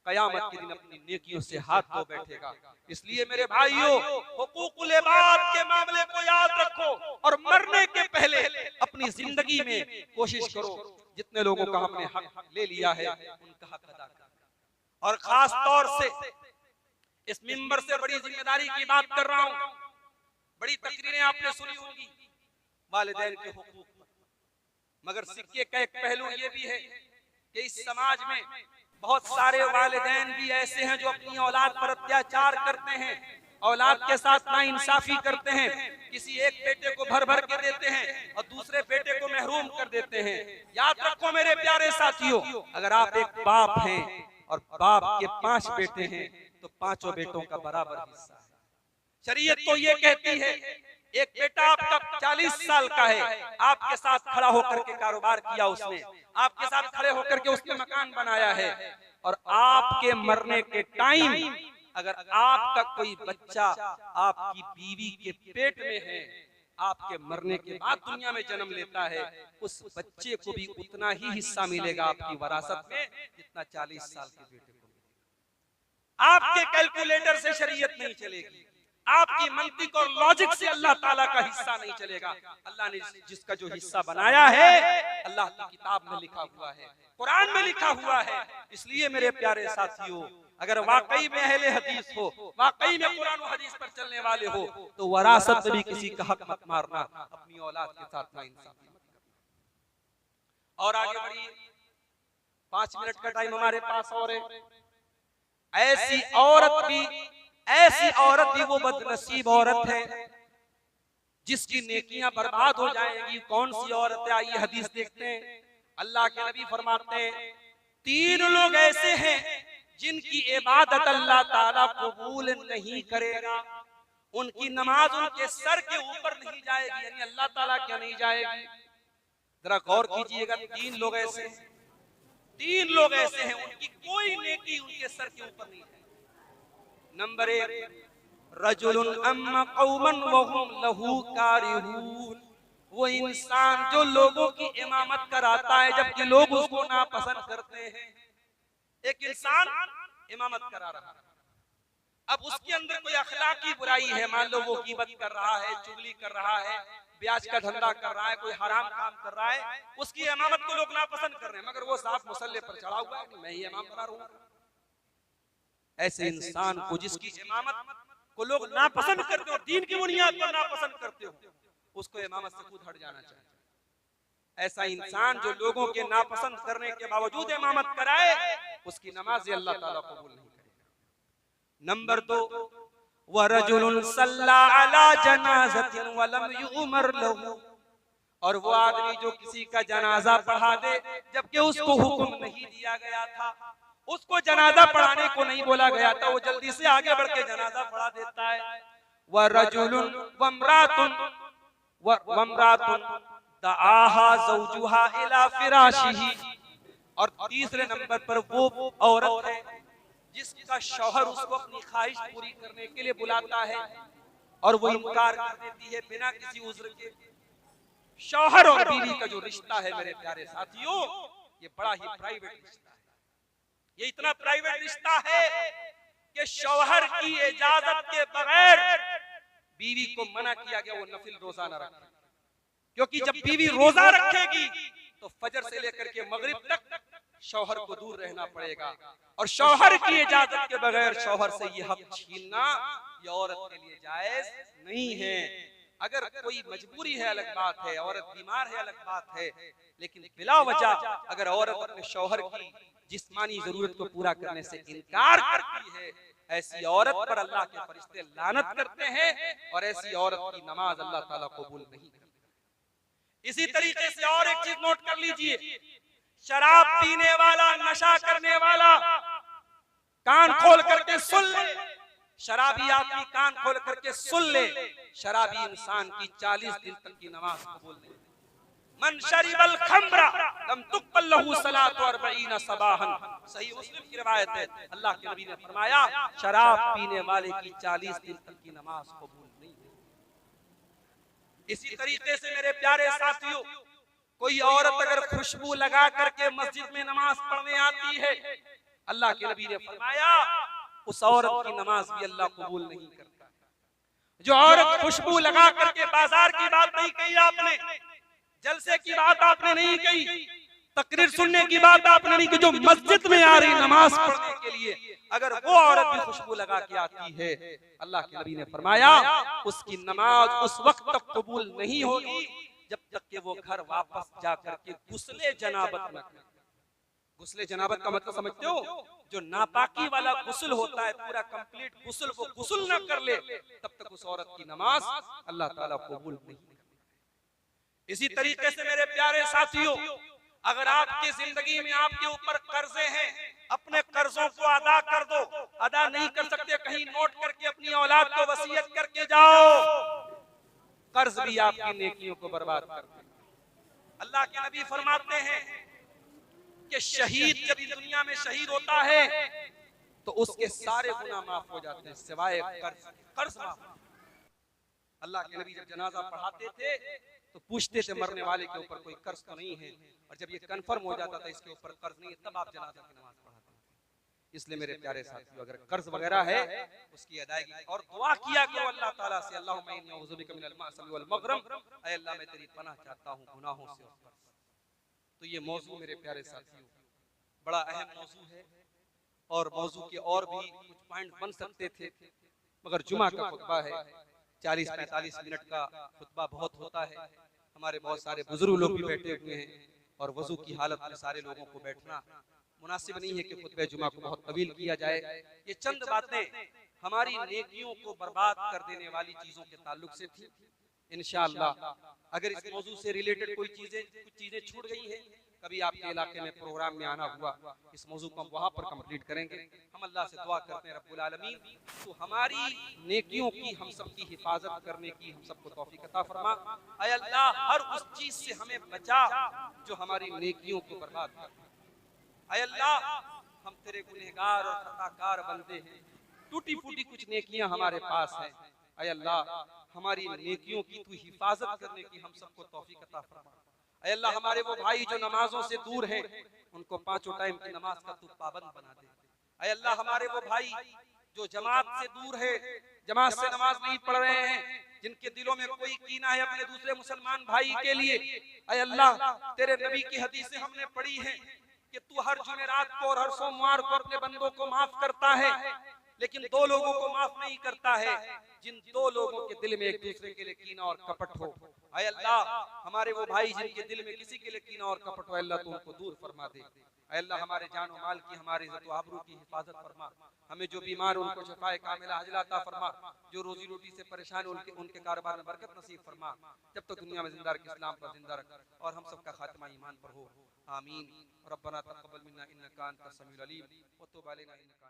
कयामत के दिन अपनी नेकियों से हाथ धो बैठेगा। इसलिए मेरे भाइयों, हुकूकुल इबाद के मामले को याद रखो और मरने के पहले अपनी जिंदगी में कोशिश करो जितने लोगों का हमने हक ले लिया है उनका हक अदा करो। और खास तौर से इस मिंबर से बड़ी जिम्मेदारी की बात कर रहा हूं। बड़ी तकरीरें आपने सुनी होंगी वालिदैन के हुकूक पर, मगर सिक्के का एक पहलू ये भी है कि इस समाज में बहुत सारे वालिदैन भी ऐसे हैं जो अपनी औलाद पर अत्याचार करते हैं, औलाद के साथ नाइंसाफी करते हैं। किसी एक बेटे को भर भर के देते हैं और दूसरे बेटे को महरूम कर देते हैं। याद रखो मेरे प्यारे साथियों, अगर आप एक बाप हैं और बाप के 5 बेटे हैं तो 5 बेटों का बराबर हिस्सा है। शरीयत तो ये कहती है एक बेटा आपका 40 साल का है, आपके साथ खड़ा होकर के कारोबार किया उसने, आपके साथ खड़े होकर के उसने मकान बनाया है, और आपके मरने के टाइम अगर आपका कोई बच्चा आपकी बीवी के पेट में है, आपके मरने के बाद दुनिया में जन्म लेता है, उस बच्चे को भी उतना ही हिस्सा मिलेगा आपकी वरासत में जितना 40 साल के बेटे को मिलेगा। आपके कैलकुलेटर से शरीयत नहीं चलेगी, आपकी मंतिक और लॉजिक से अल्लाह ताला का हिस्सा नहीं चलेगा। अल्लाह ने जिसका जो हिस्सा बनाया है अल्लाह की किताब में लिखा हुआ है, कुरान में लिखा हुआ है। इसलिए मेरे प्यारे साथियों, अगर वाकई में अहले हदीस हो, वाकई में कुरान और हदीस पर चलने वाले हो, तो वरासत में भी किसी का हक मत मारना, अपनी औलाद के साथ नाइंसाफी मत करना। और आगे बढ़िए, 5 मिनट का टाइम हमारे पास और है। ऐसी औरत भी वो बदनसीब औरत है जिसकी नेकियां बर्बाद हो जाएंगी। कौन सी औरत है? आइए हदीस देखते हैं। अल्लाह के नबी फरमाते हैं 3 लोग ऐसे हैं जिनकी इबादत अल्लाह ताला कबूल नहीं करेगा। उनकी नमाज उनके सर के ऊपर नहीं जाएगी, यानी अल्लाह ताला क्या नहीं जाएगी। जरा गौर कीजिएगा, 3 लोग ऐसे हैं, 3 लोग ऐसे हैं उनकी कोई नेकी उनके सर के ऊपर नहीं है। नंबर 1, रजुलुन अम्मा कौमन वहुम लहू कारिहून, वो इंसान जो लोगों की इमामत कराता है जबकि लोग उसको नापसंद करते हैं। एक इंसान इमामत करा रहा है, अब उसके अंदर कोई अखलाकी बुराई है, मान लो वो गीबत कर रहा है, चुगली कर रहा है, ब्याज का धंधा कर रहा है, कोई हराम काम कर रहा है, उसकी इमामत को लोग नापसंद कर रहे हैं, मगर वो साफ मुसल्ले पर चढ़ा हुआ है, मैं ही इमाम बना रहा हूं। ऐसे इंसान को जिसकी इमामत को लोग नापसंद करते हो, दीन की बुनियाद पर नापसंद करते हो, उसको इमामत से खुद हट जाना चाहिए। ऐसा इंसान जो लोगों के नापसंद करने के बावजूद इमामत कराए, उसकी नमाज अल्लाह ताला कबूल नहीं करेगा। नंबर 2, वरजुलुन सल्ला अला जनाज़तिन वलम युमर लहू, और वो आदमी जो किसी का जनाजा पढ़ा दे जबकि उसको हुक्म नहीं दिया गया था, उसको जनाजा पढ़ाने को नहीं बोला गया था, वो जल्दी से आगे बढ़ के जनाजा पढ़ा देता है। वरजुलुन वम्रातुन दआहा ज़ौजुहा इला फिराशिही, और तीसरे नंबर पर वो औरत है जिसका शौहर उसको अपनी ख्वाहिश पूरी करने के लिए बुलाता है और वो इनकार कर देती है बिना किसी उज़्र के। शौहर और बीवी का जो रिश्ता है मेरे प्यारे साथियों, ये बड़ा ही प्राइवेट रिश्ता है। ये इतना प्राइवेट रिश्ता है कि शौहर की इजाजत के बगैर बीवी को मना किया गया वो नफिल रोजा न रखे, क्योंकि जब बीवी रोजा रखेगी तो फजर से लेकर के मगरिब तक शौहर को दूर रहना पड़ेगा, और शौहर की इजाजत के बगैर शौहर से ये हक छीनना ये औरत के लिए जायज नहीं है। अगर कोई मजबूरी है अलग बात है, औरत बीमार है अलग बात है, लेकिन बिला वजह अगर औरत अपने शौहर की जिस्मानी जरूरत को पूरा करने से इनकार करती है, ऐसी औरत पर अल्लाह के फरिश्ते लानत करते हैं, और ऐसी औरत की नमाज अल्लाह ताला कबूल नहीं करता। इसी तरीके से और एक चीज नोट कर लीजिए, शराब पीने वाला, नशा करने वाला कान खोल करके सुन ले, शराबी आदमी कान खोल करके सुन ले, शराबी इंसान की 40 दिन तक की नमाज कबूल नहीं। मन शरिबल खम्रा लम तुक़बल लहू सलातु 40 सबाहन, सही मुस्लिम की रिवायत है। अल्लाह के नबी ने फरमाया शराब पीने वाले की 40 दिन तक की नमाज कबूल नहीं है। इसी तरीके से मेरे प्यारे साथियों, कोई औरत अगर खुशबू लगा करके मस्जिद में नमाज पढ़ने आती है, अल्लाह के नबी ने फरमाया उस औरत की नमाज भी अल्लाह कबूल नहीं करता। जो औरत खुशबू लगा करके, बाजार की बात नहीं कही आपने, जलसे की बात आपने नहीं कही, तकरीर सुनने की बात आपने नहीं की, जो मस्जिद में आ रही नमाज पढ़ने के लिए अगर वो औरत भी खुशबू लगा के आती है, अल्लाह के नबी ने फरमाया उसकी नमाज उस वक्त तक कबूल नहीं होगी जब तक कि वो घर वापस जाकर के गुस्ले जनाबत न करे। गुस्ले जनाबत का मतलब समझते हो? जो नापाकी वाला गुस्ल होता है, पूरा कंप्लीट गुस्ल, वो गुस्ल न कर ले तब तक उस औरत की नमाज अल्लाह ताला कबूल नहीं करता। इसी तरीके से मेरे प्यारे साथियों, अगर आपकी जिंदगी में आपके ऊपर कर्जे हैं, अपने कर्जों को अदा कर दो। अदा नहीं कर सकते, कहीं नोट करके अपनी औलाद को वसीयत करके जाओ, कर्ज भी आपकी नेकियों को बर्बाद कर देगा। अल्लाह के नबी फरमाते हैं कि शहीद जब दुनिया में शहीद होता है तो उसके सारे गुनाह माफ हो जाते हैं सिवाय कर्ज। कर्ज माफ। अल्लाह के नबी जब जनाजा पढ़ाते थे तो पूछते थे मरने वाले के ऊपर कोई कर्ज तो नहीं है, और जब ये कंफर्म हो जाता था इसके ऊपर कर्ज नहीं है, तब आप जनाजा की नमाज पढ़ाते थे। इसलिए मेरे प्यारे साथियों, अगर कर्ज वगैरह है उसकी अदायगी, और दुआ किया करो अल्लाह ताला से, अल्लाहुम्मा इन्नी अऊज़ु बिका मिनल मअसम वल मग़रम, ऐ अल्लाह मैं तेरी पनाह चाहता हूं गुनाहों से और कर्ज। तो ये मौजू मेरे प्यारे साथियों बड़ा अहम मौजू है, और मौजू के और भी कुछ पॉइंट बन सकते थे, मगर जुमा का खुतबा है, 40-45 मिनट का खुतबा बहुत होता है। हमारे बहुत सारे बुजुर्ग लोग भी बैठे हुए हैं, और वजू की हालत में सारे लोगों को बैठना मुनासिब नहीं है कि खुतबे जुमा को बहुत तवील किया जाए। ये चंद बातें हमारी नेकियों को बर्बाद कर देने वाली चीजों के ताल्लुक से थी। इंशाअल्लाह अगर इस मौजू से रिलेटेड कुछ चीजें छूट गई हैं, कभी आपके इलाके में प्रोग्राम में आना हुआ, इस मौजू को हम वहाँ पर कंप्लीट करेंगे। हम अल्लाह से दुआ करते हैं रब्बुल आलमीन तो हमारी नेकियों की, हम सब की हिफाजत करने की हम सबको तौफीक अता फरमा। ऐ अल्लाह हर उस चीज से हमें बचा जो हमारी नेकियों को बर्बाद कर। ऐ अल्लाह हम तेरे गुनहगार और खताकार बंदे हैं, टूटी फूटी कुछ नेकियां हमारे पास हैं। ऐ अल्लाह हमारी नेकियों की तू हिफाजत करने की हम सबको तौफीक अता फरमा। ऐ अल्लाह हमारे वो भाई जो नमाजों से दूर हैं, उनको 5 टाइम की नमाज का तू पाबंद बना दे। ऐ अल्लाह हमारे वो भाई जो जमात से दूर है, जमात से नमाज नहीं पढ़ रहे हैं, जिनके दिलों में कोई कीना है अपने दूसरे मुसलमान भाई के लिए, ऐ अल्लाह तेरे नबी की हदीसें हमने पढ़ी हैं कि तू हर जुमेरात को और हर सोमवार को अपने बंदों को माफ करता है, लेकिन 2 लोगों को माफ नहीं करता है, जिन 2 लोगों के दिल में एक दूसरे के लिए कीना और कपट हो। ऐ अल्लाह हमारे वो भाई जिनके दिल में किसी के लिए कीना और कपट हो, अल्लाह तू उनको दूर फरमा दे। ऐ अल्लाह हमारे जान और माल की, हमारी इज्जत और आबरू की हिफाजत फरमा। हमें जो बीमार उनको शिफाए कामिला अजला अता फरमा, जो रोजी रोटी से परेशान उनके कारोबार में बरकत नसीब फरमा। जब तक दुनिया में जिंदा रख, इस्लाम पर जिंदा रख, और हम सबका खात्मा ईमान पर हो। आमीन। रब्बना तक़ब्बल मिन्ना इन्नका अंतस समीउल अलीम व तुब अलैना इन्नका